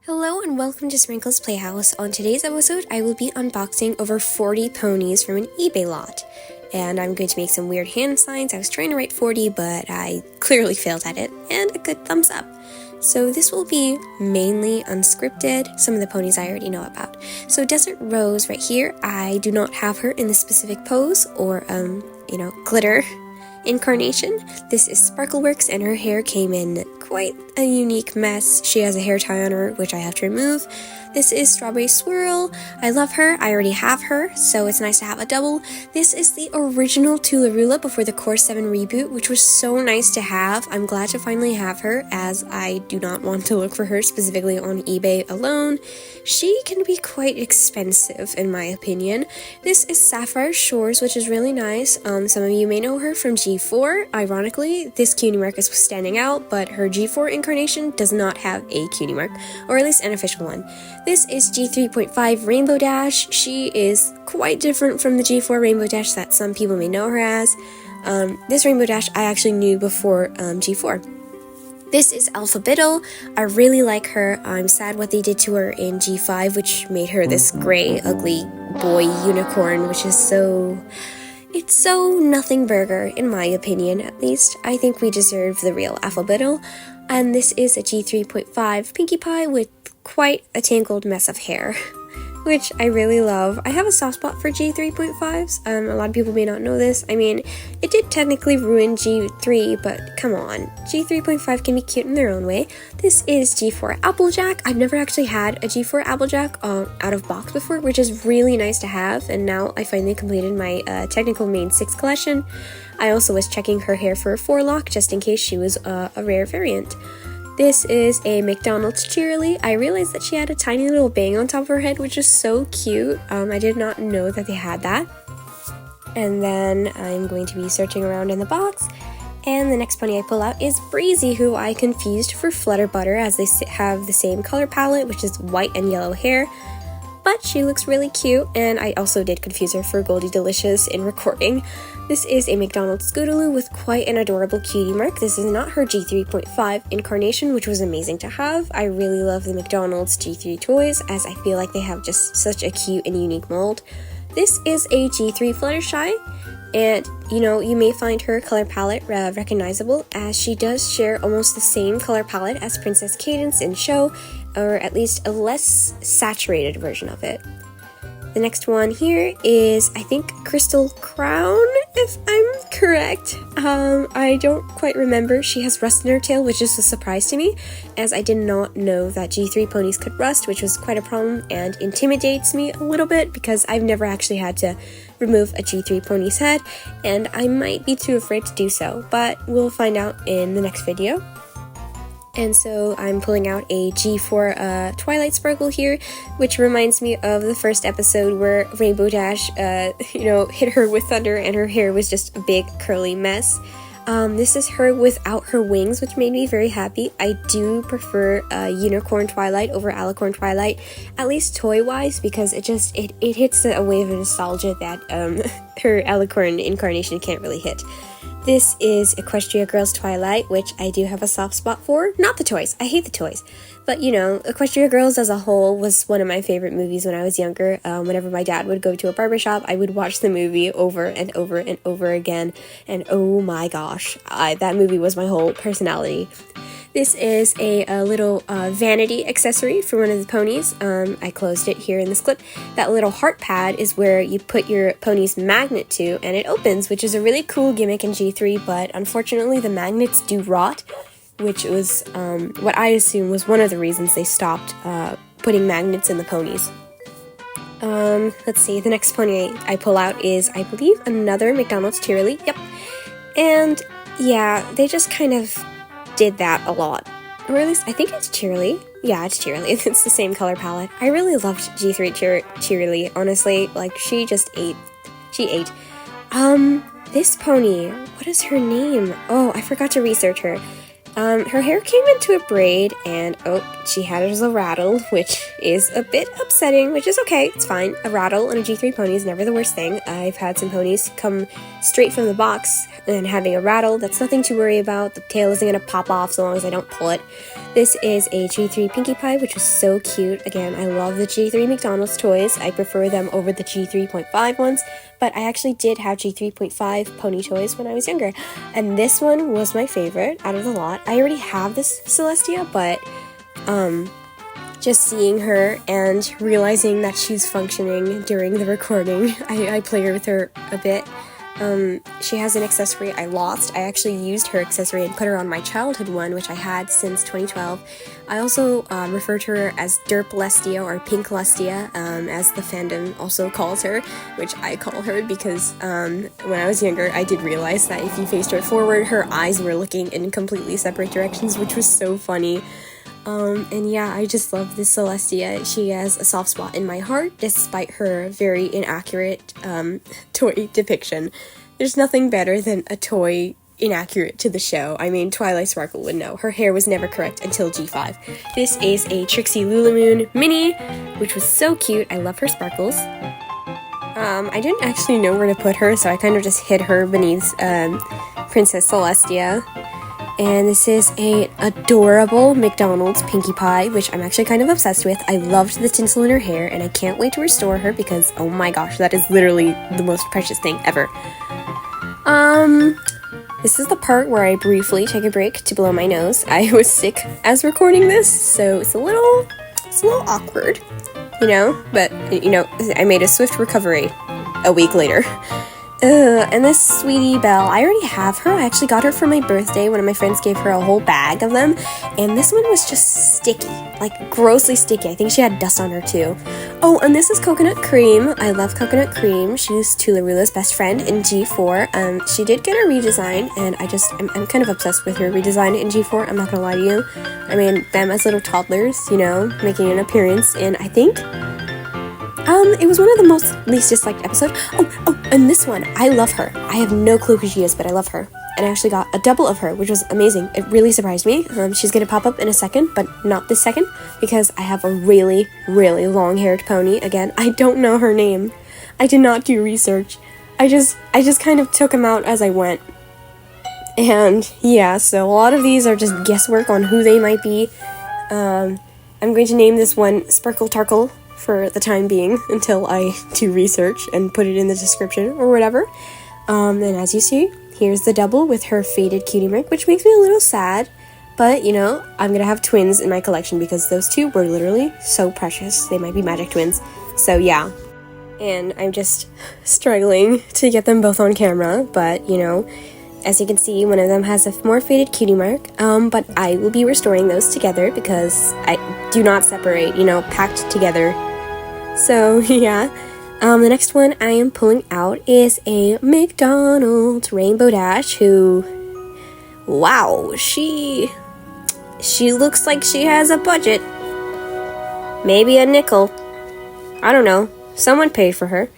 Hello and welcome to Sprinkle's Playhouse. On today's episode, I will be unboxing over 40 ponies from an eBay lot. And I'm going to make some weird hand signs. I was trying to write 40, but I clearly failed at it, and a good thumbs up. So this will be mainly unscripted. Some of the ponies I already know about. So Desert Rose right here, I do not have her in the specific pose or, glitter incarnation. This is Sparkleworks, and her hair came in quite a unique mess. She has a hair tie on her, which I have to remove. This is Strawberry Swirl. I love her. I already have her, so it's nice to have a double. This is the original Tularula before the Core 7 reboot, which was so nice to have. I'm glad to finally have her, as I do not want to look for her specifically on eBay alone. She can be quite expensive, in my opinion. This is Sapphire Shores, which is really nice. Some of you may know her from G4. Ironically, this cutie mark is standing out, but her G4 incarnation does not have a cutie mark, or at least an official one. This is G3.5 Rainbow Dash. She is quite different from the G4 Rainbow Dash that some people may know her as. This Rainbow Dash I actually knew before G4. This is Alphabetal. I really like her. I'm sad what they did to her in G5, which made her this gray, ugly boy unicorn, which is it's so nothing burger, in my opinion, at least. I think we deserve the real Alphabetal. And this is a G3.5 Pinkie Pie with quite a tangled mess of hair, which I really love. I have a soft spot for G3.5s. A lot of people may not know this. I mean, it did technically ruin G3, but come on. G3.5 can be cute in their own way. This is G4 Applejack. I've never actually had a G4 Applejack out of box before, which is really nice to have, and now I finally completed my technical main 6 collection. I also was checking her hair for a 4-lock, just in case she was a rare variant. This is a McDonald's Cheerilee. I realized that she had a tiny little bang on top of her head, which is so cute. I did not know that they had that. And then I'm going to be searching around in the box. And the next pony I pull out is Breezy, who I confused for Flutterbutter, as they have the same color palette, which is white and yellow hair. But she looks really cute, and I also did confuse her for Goldie Delicious in recording. This is a McDonald's Scootaloo with quite an adorable cutie mark. This is not her G3.5 incarnation, which was amazing to have. I really love the McDonald's G3 toys, as I feel like they have just such a cute and unique mold. This is a G3 Fluttershy, and you may find her color palette recognizable, as she does share almost the same color palette as Princess Cadence in show, or at least a less saturated version of it. The next one here is, I think, Crystal Crown, if I'm correct. I don't quite remember. She has rust in her tail, which is a surprise to me, as I did not know that G3 ponies could rust, which was quite a problem and intimidates me a little bit, because I've never actually had to remove a G3 pony's head, and I might be too afraid to do so, but we'll find out in the next video. And so I'm pulling out a G4 Twilight Sparkle here, which reminds me of the first episode where Rainbow Dash, hit her with thunder and her hair was just a big curly mess. This is her without her wings, which made me very happy. I do prefer Unicorn Twilight over Alicorn Twilight, at least toy-wise, because it hits a wave of nostalgia that her Alicorn incarnation can't really hit. This is Equestria Girls Twilight, which I do have a soft spot for. Not the toys. I hate the toys. But, Equestria Girls as a whole was one of my favorite movies when I was younger. Whenever my dad would go to a barbershop, I would watch the movie over and over and over again. And oh my gosh, that movie was my whole personality. This is a little vanity accessory for one of the ponies. I closed it here in this clip. That little heart pad is where you put your pony's magnet to, and it opens, which is a really cool gimmick in G3, but unfortunately the magnets do rot, which was what I assume was one of the reasons they stopped putting magnets in the ponies. Let's see, the next pony I pull out is, I believe, another McDonald's Cheerilee. Yep. And yeah, they just kind of did that a lot, or at least I think it's Cheerilee. Yeah, it's Cheerilee. It's the same color palette. I really loved G3 Cheerilee, honestly. Like, she just ate. She ate. This pony, what is her name? Oh, I forgot to research her. Her hair came into a braid, and she had it as a rattle, which is a bit upsetting, which is okay, it's fine. A rattle on a G3 pony is never the worst thing. I've had some ponies come straight from the box and having a rattle, that's nothing to worry about. The tail isn't gonna pop off so long as I don't pull it. This is a G3 Pinkie Pie, which was so cute. Again, I love the G3 McDonald's toys. I prefer them over the G3.5 ones, but I actually did have G3.5 pony toys when I was younger, and this one was my favorite out of the lot. I already have this Celestia, but just seeing her and realizing that she's functioning during the recording, I played with her a bit. She has an accessory I lost. I actually used her accessory and put her on my childhood one, which I had since 2012. I also refer to her as Derp Lestia or Pink Lestia, as the fandom also calls her, which I call her because when I was younger, I did realize that if you faced her forward, her eyes were looking in completely separate directions, which was so funny. And yeah, I just love this Celestia. She has a soft spot in my heart, despite her very inaccurate toy depiction. There's nothing better than a toy inaccurate to the show. I mean, Twilight Sparkle would know. Her hair was never correct until G5. This is a Trixie Lulamoon mini, which was so cute. I love her sparkles. I didn't actually know where to put her, so I kind of just hid her beneath Princess Celestia. And this is a adorable McDonald's Pinkie Pie, which I'm actually kind of obsessed with. I loved the tinsel in her hair, and I can't wait to restore her because, oh my gosh, that is literally the most precious thing ever. This is the part where I briefly take a break to blow my nose. I was sick as recording this, so it's a little awkward, you know? But, you know, I made a swift recovery a week later. And this Sweetie Belle, I already have her. I actually got her for my birthday. One of my friends gave her a whole bag of them, and this one was just sticky, like grossly sticky. I think she had dust on her too. Oh, and this is Coconut Cream. I love Coconut Cream. She's Tularula's best friend in G4. She did get a redesign, and I'm kind of obsessed with her redesign in G4. I'm not gonna lie to you. I mean, them as little toddlers, you know, making an appearance, and I think it was one of the least disliked episodes. Oh, and this one, I love her. I have no clue who she is, but I love her. And I actually got a double of her, which was amazing. It really surprised me. She's gonna pop up in a second, but not this second, because I have a really, really long-haired pony. Again, I don't know her name. I did not do research. I just kind of took them out as I went. And yeah, so a lot of these are just guesswork on who they might be. I'm going to name this one Sparkle Tarkle for the time being until I do research and put it in the description or whatever. And as you see, here's the double with her faded cutie mark, which makes me a little sad, but you know, I'm gonna have twins in my collection because those two were literally so precious. They might be magic twins, so yeah. And I'm just struggling to get them both on camera, but you know, as you can see, one of them has a more faded cutie mark, but I will be restoring those together because I do not separate, you know, packed together. So, yeah, the next one I am pulling out is a McDonald's Rainbow Dash who, wow, she looks like she has a budget. Maybe a nickel. I don't know. Someone paid for her.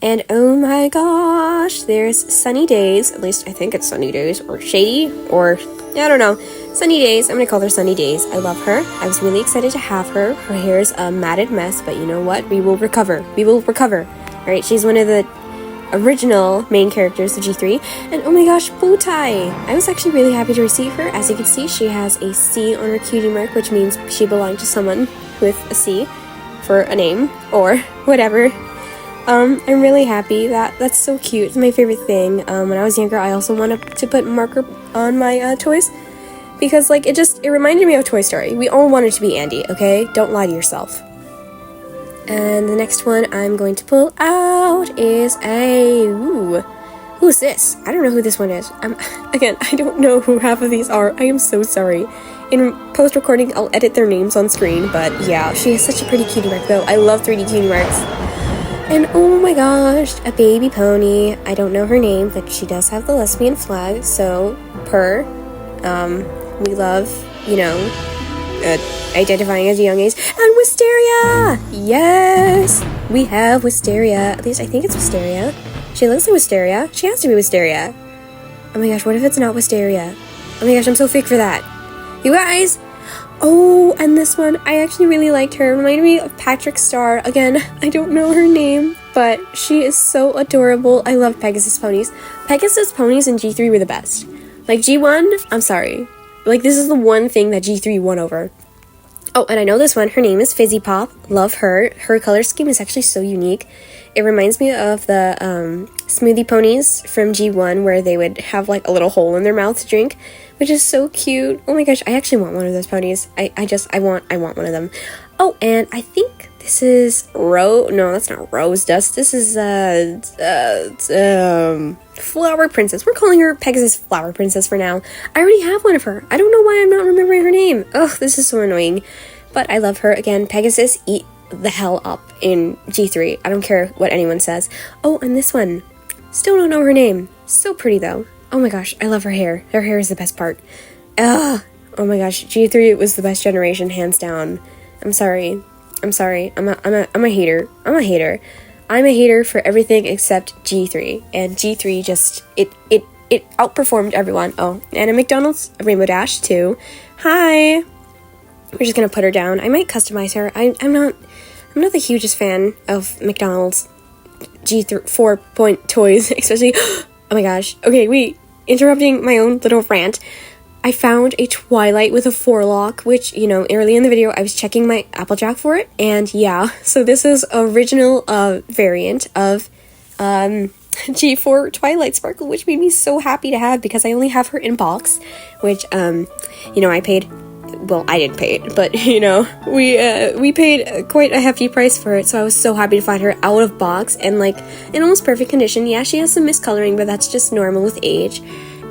And oh my gosh, there's Sunny Days, at least I think it's Sunny Days, or Shady, or I don't know. Sunny Days, I'm gonna call her Sunny Days. I love her. I was really excited to have her. Her hair is a matted mess, but you know what? We will recover. We will recover. Alright, she's one of the original main characters of G3. And oh my gosh, bow tie! I was actually really happy to receive her. As you can see, she has a C on her cutie mark, which means she belonged to someone with a C for a name, or whatever. I'm really happy. That's so cute. It's my favorite thing. When I was younger, I also wanted to put marker on my toys because, like, it reminded me of Toy Story. We all wanted to be Andy, okay? Don't lie to yourself. And the next one I'm going to pull out is who's this? I don't know who this one is. Again, I don't know who half of these are. I am so sorry. In post-recording, I'll edit their names on screen, but yeah, she has such a pretty cutie mark, though. I love 3D cutie marks. And oh my gosh, a baby pony. I don't know her name, but she does have the lesbian flag, so we love, you know, identifying as a young age. And Wisteria! Yes! We have Wisteria. At least I think it's Wisteria. She looks like Wisteria. She has to be Wisteria. Oh my gosh, what if it's not Wisteria? Oh my gosh, I'm so fake for that. You guys! Oh, and this one, I actually really liked her. Reminded me of Patrick Star. Again, I don't know her name, but she is so adorable. I love Pegasus ponies. Pegasus ponies in G3 were the best. Like G1, I'm sorry. Like, this is the one thing that G3 won over. Oh, and I know this one. Her name is Fizzy Pop. Love her. Her color scheme is actually so unique. It reminds me of the smoothie ponies from G1 where they would have like a little hole in their mouth to drink, which is so cute. Oh my gosh, I actually want one of those ponies. I want one of them. Oh, and I think this is no, that's not Rose Dust. This is Flower Princess. We're calling her Pegasus Flower Princess for now. I already have one of her. I don't know why I'm not remembering her name. Ugh, this is so annoying. But I love her. Again, Pegasus, eat the hell up in G3. I don't care what anyone says. Oh, and this one. Still don't know her name. So pretty though. Oh my gosh, I love her hair. Her hair is the best part. Ugh. Oh my gosh, G3 was the best generation, hands down. I'm sorry. I'm a hater. I'm a hater for everything except G3. And G3 just it outperformed everyone. Oh, and a McDonald's, a Rainbow Dash too. Hi. We're just gonna put her down. I might customize her. I'm not the hugest fan of McDonald's G3 4-point toys, especially. Oh my gosh. Okay, wait. Interrupting my own little rant. I found a Twilight with a 4-lock, which, you know, early in the video I was checking my Applejack for it, and yeah, so this is original variant of G4 Twilight Sparkle, which made me so happy to have because I only have her in box, which you know, I paid. Well, I didn't pay it, but, you know, we paid quite a hefty price for it, so I was so happy to find her out of box and, like, in almost perfect condition. Yeah, she has some miscoloring, but that's just normal with age.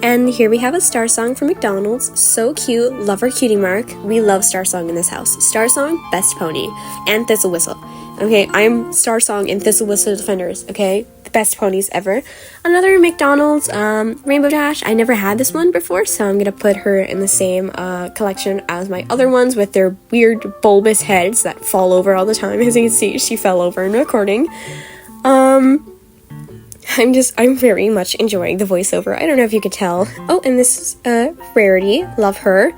And here we have a Star Song from McDonald's. So cute. Love our cutie mark. We love Star Song in this house. Star Song, best pony. And Thistle Whistle. Okay, I'm Star Song and Thistle Whistle defenders, okay? The best ponies ever. Another McDonald's Rainbow Dash. I never had this one before, so I'm gonna put her in the same collection as my other ones with their weird bulbous heads that fall over all the time. As you can see, she fell over in recording. I'm very much enjoying the voiceover. I don't know if you could tell. Oh, and this is Rarity. Love her.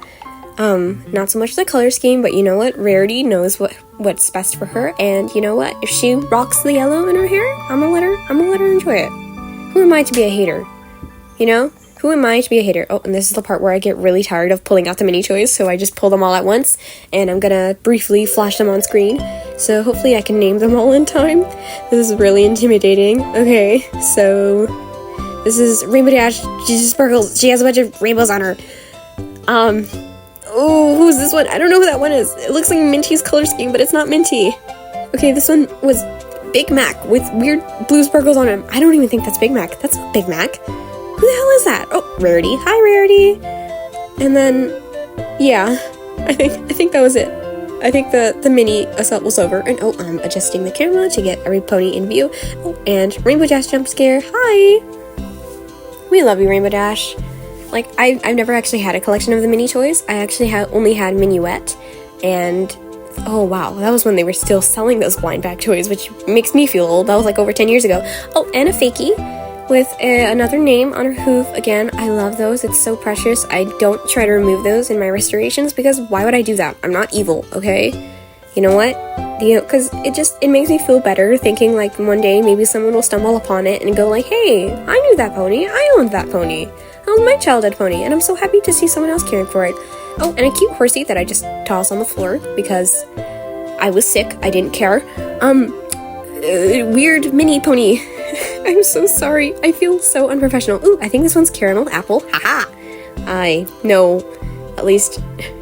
Not so much the color scheme, but you know what? Rarity knows what's best for her, and you know what? If she rocks the yellow in her hair, I'm gonna let her enjoy it. Who am I to be a hater? You know? Who am I to be a hater? Oh, and this is the part where I get really tired of pulling out the mini toys, so I just pull them all at once, and I'm gonna briefly flash them on screen, so hopefully I can name them all in time. This is really intimidating. Okay, so this is Rainbow Dash. She just sparkles. She has a bunch of rainbows on her. Oh, who's this one? I don't know who that one is. It looks like Minty's color scheme, but it's not Minty. Okay, this one was Big Mac with weird blue sparkles on him. I don't even think that's Big Mac. That's not Big Mac. Who the hell is that? Oh, Rarity. Hi, Rarity. And then, yeah, I think that was it. I think the mini assault was over. And oh, I'm adjusting the camera to get every pony in view. Oh, and Rainbow Dash jump scare. Hi. We love you, Rainbow Dash. Like, I've never actually had a collection of the mini toys. I actually only had Minuet, and oh wow, that was when they were still selling those blind bag toys, which makes me feel old. That was like over 10 years ago. Oh, and a fakie with another name on her hoof. Again, I love those. It's so precious. I don't try to remove those in my restorations because why would I do that? I'm not evil, okay? You know what? Because it makes me feel better thinking like one day maybe someone will stumble upon it and go like, hey, I knew that pony. I owned that pony. That was my childhood pony, and I'm so happy to see someone else caring for it. Oh, and a cute horsey that I just tossed on the floor because I was sick. I didn't care. Weird mini pony. I'm so sorry. I feel so unprofessional. Ooh, I think this one's Caramel Apple. Haha! I know at least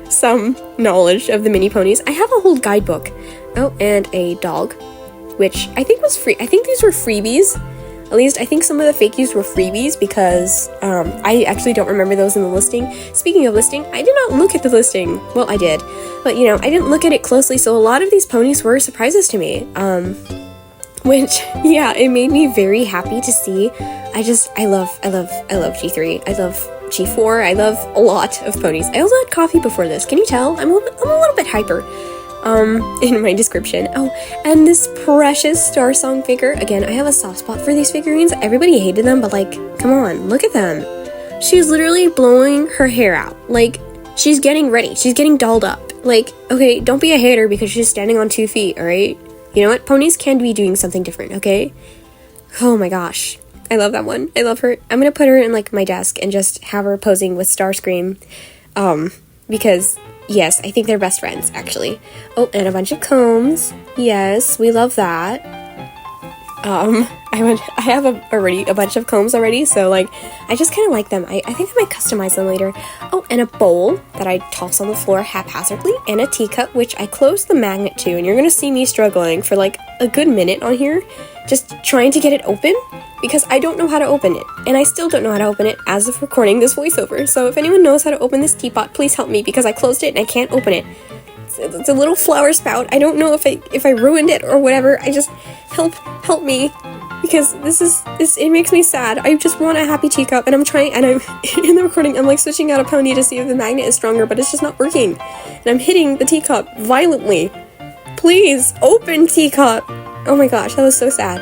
some knowledge of the mini ponies. I have a whole guidebook. Oh, and a dog, which I think was free. I think these were freebies. At least I think some of the fakies were freebies because I actually don't remember those in the listing. Speaking of listing, I did not look at the listing. Well, I did, but you know, I didn't look at it closely, so a lot of these ponies were surprises to me. Which, yeah, it made me very happy to see. I love G3. I love G4. I love a lot of ponies. I also had coffee before this. Can you tell? I'm a little bit hyper. In my description. Oh, and this precious Star Song figure. Again, I have a soft spot for these figurines. Everybody hated them, but like, come on, look at them. she's literally blowing her hair out. Like, she's getting ready. She's getting dolled up. Like, okay, don't be a hater because she's standing on 2 feet, alright? You know what? Ponies can be doing something different, okay? Oh my gosh. I love that one. I love her. I'm gonna put her in, like, my desk and just have her posing with Starscream. Because, yes, I think they're best friends, actually. Oh, and a bunch of combs. Yes, we love that. I have already a bunch of combs already, so, like, I just kind of like them. I think I might customize them later. Oh, and a bowl that I toss on the floor haphazardly, and a teacup, which I closed the magnet to, and you're gonna see me struggling for, like, a good minute on here, just trying to get it open, because I don't know how to open it, and I still don't know how to open it as of recording this voiceover. So if anyone knows how to open this teapot, please help me, because I closed it and I can't open it. It's a little flower spout. I don't know if I ruined it or whatever. I just help me, because it makes me sad. I just want a happy teacup, and I'm trying, and I'm in the recording, I'm like switching out a pony to see if the magnet is stronger, but it's just not working. And I'm hitting the teacup violently. Please open, teacup. Oh my gosh, that was so sad.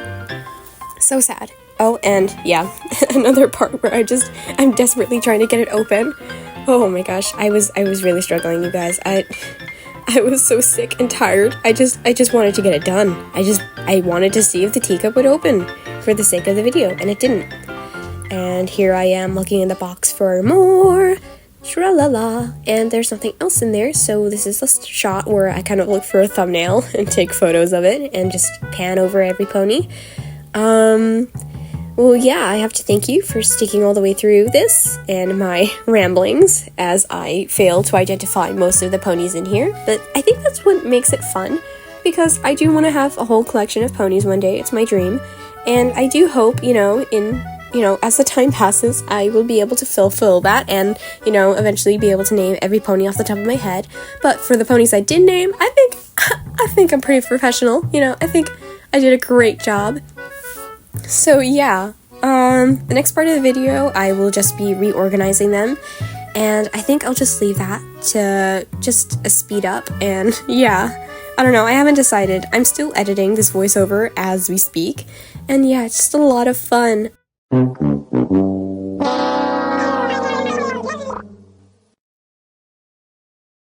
So sad. Oh, and yeah, another part where I'm desperately trying to get it open. Oh my gosh, I was really struggling, you guys. I was so sick and tired. I just wanted to get it done. I wanted to see if the teacup would open for the sake of the video, and it didn't. And here I am looking in the box for more. Tra-la-la. And there's nothing else in there, so this is a shot where I kind of look for a thumbnail and take photos of it and just pan over every pony. Well, yeah, I have to thank you for sticking all the way through this and my ramblings as I fail to identify most of the ponies in here. But I think that's what makes it fun, because I do want to have a whole collection of ponies one day. It's my dream. And I do hope, as the time passes, I will be able to fulfill that and, eventually be able to name every pony off the top of my head. But for the ponies I did name, I think I'm pretty professional. I think I did a great job. So yeah, the next part of the video, I will just be reorganizing them, and I think I'll just leave that to just a speed up, and yeah, I don't know, I haven't decided. I'm still editing this voiceover as we speak, and yeah, it's just a lot of fun.